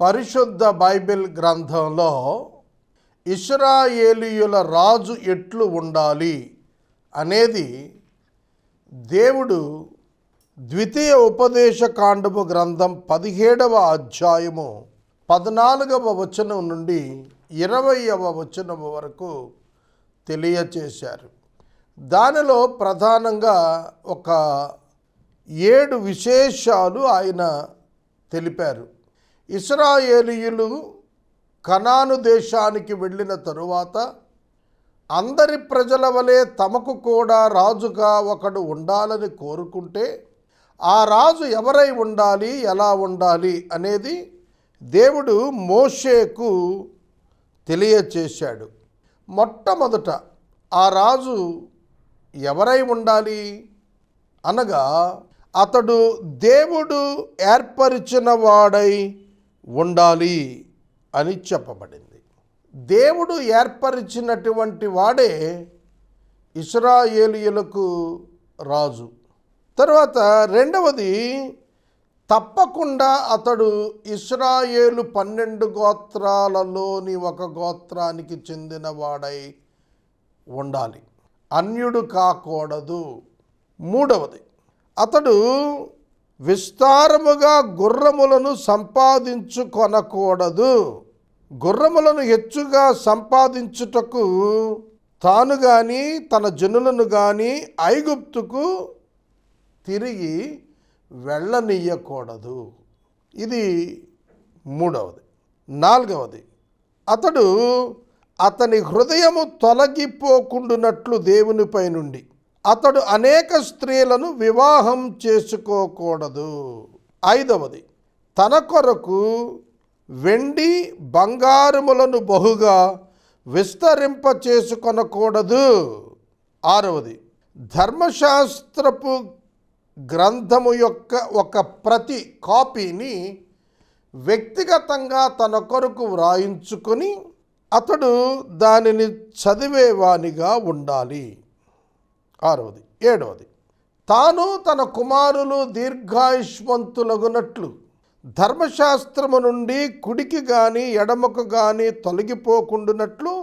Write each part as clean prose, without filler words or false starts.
పరిశుద్ధ బైబిల్ గ్రంథంలో ఇశ్రాయేలీయుల రాజు ఎట్లు ఉండాలి అనేది దేవుడు ద్వితీయ ఉపదేశకాండము గ్రంథం 17వ అధ్యాయము 14వ వచనం నుండి 20వ వచనం వరకు తెలియచేశారు. దానిలో ప్రధానంగా ఒక 7 విశేషాలు ఆయన తెలిపారు. ఇశ్రాయేలీయులు కనాను దేశానికి వెళ్ళిన తరువాత అందరి ప్రజల వలె తమకు కూడా రాజుగా ఒకడు ఉండాలని కోరుకుంటే ఆ రాజు ఎవరై ఉండాలి, ఎలా ఉండాలి అనేది దేవుడు మోషేకు తెలియచేశాడు. మొట్టమొదట ఆ రాజు ఎవరై ఉండాలి అనగా అతడు దేవుడు ఏర్పరిచిన వాడై ఉండాలి అని చెప్పబడింది. దేవుడు ఏర్పరిచినటువంటి వాడే ఇశ్రాయేలీయులకు రాజు. తర్వాత రెండవది, తప్పకుండా అతడు ఇశ్రాయేలు 12 గోత్రాలలోని ఒక గోత్రానికి చెందిన వాడై ఉండాలి, అన్యుడు కాకూడదు. మూడవది, అతడు విస్తారముగా గుర్రములను సంపాదించుకొనకూడదు. గుర్రములను హెచ్చుగా సంపాదించుటకు తాను కానీ తన జనులను కానీ ఐగుప్తుకు తిరిగి వెళ్ళనీయకూడదు. ఇది మూడవది. నాలుగవది, అతడు అతని హృదయము తొలగిపోకుండునట్లు దేవునిపై నుండి అతడు అనేక స్త్రీలను వివాహం చేసుకోకూడదు. ఐదవది, తన కొరకు వెండి బంగారములను బహుగా విస్తరింప చేసుకొనకూడదు. ఆరవది, ధర్మశాస్త్రపు గ్రంథము యొక్క ఒక ప్రతి కాపీని వ్యక్తిగతంగా తన కొరకు వ్రాయించుకొని అతడు దానిని చదివేవానిగా ఉండాలి. ఆరవది. ఏడవది, తాను తన కుమారులు దీర్ఘాయుష్మంతులగునట్లు ధర్మశాస్త్రము నుండి కుడికి గాని ఎడమకు గాని తొలగిపోకుండునట్లు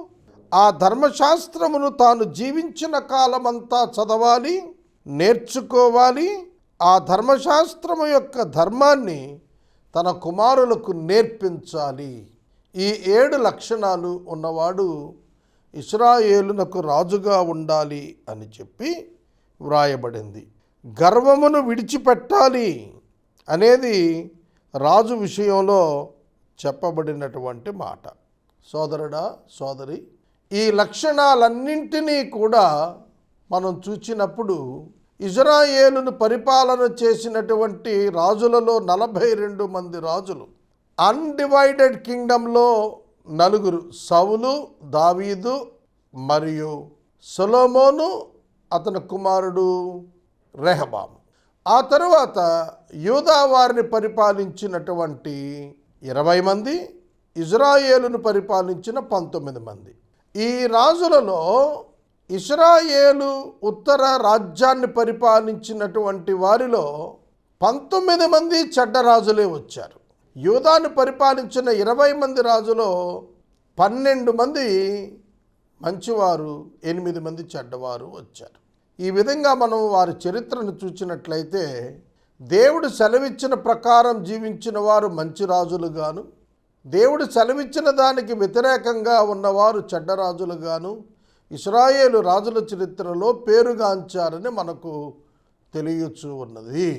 ఆ ధర్మశాస్త్రమును తాను జీవించిన కాలమంతా చదవాలి, నేర్చుకోవాలి. ఆ ధర్మశాస్త్రము యొక్క ధర్మాన్ని తన కుమారులకు నేర్పించాలి. ఈ 7 లక్షణాలు ఉన్నవాడు ఇశ్రాయేలునకు రాజుగా ఉండాలి అని చెప్పి వ్రాయబడింది. గర్వమును విడిచిపెట్టాలి అనేది రాజు విషయంలో చెప్పబడినటువంటి మాట. సోదరుడా, సోదరి, ఈ లక్షణాలన్నింటినీ కూడా మనం చూచినప్పుడు ఇశ్రాయేలును పరిపాలన చేసినటువంటి రాజులలో 42 మంది రాజులు, అన్డివైడెడ్ కింగ్డంలో 4, సౌలు, దావీదు మరియు సొలొమోను, అతని కుమారుడు రెహబాము. ఆ తరువాత యూదా వారిని పరిపాలించినటువంటి 20 మంది, ఇశ్రాయేలును పరిపాలించిన 19 మంది. ఈ రాజులలో ఇశ్రాయేలు ఉత్తర రాజ్యాన్ని పరిపాలించినటువంటి వారిలో 19 మంది చెడ్డ రాజులే వచ్చారు. యూదాను పరిపాలించిన 20 మంది రాజులో 12 మంది మంచివారు, 8 మంది చెడ్డవారు వచ్చారు. ఈ విధంగా మనం వారి చరిత్రను చూసినట్లయితే దేవుడు సెలవిచ్చిన ప్రకారం జీవించిన వారు మంచి రాజులుగాను, దేవుడు సెలవిచ్చిన దానికి వ్యతిరేకంగా ఉన్నవారు చెడ్డ రాజులుగాను ఇశ్రాయేలు రాజుల చరిత్రలో పేరుగాంచారని మనకు తెలియచూ ఉన్నది.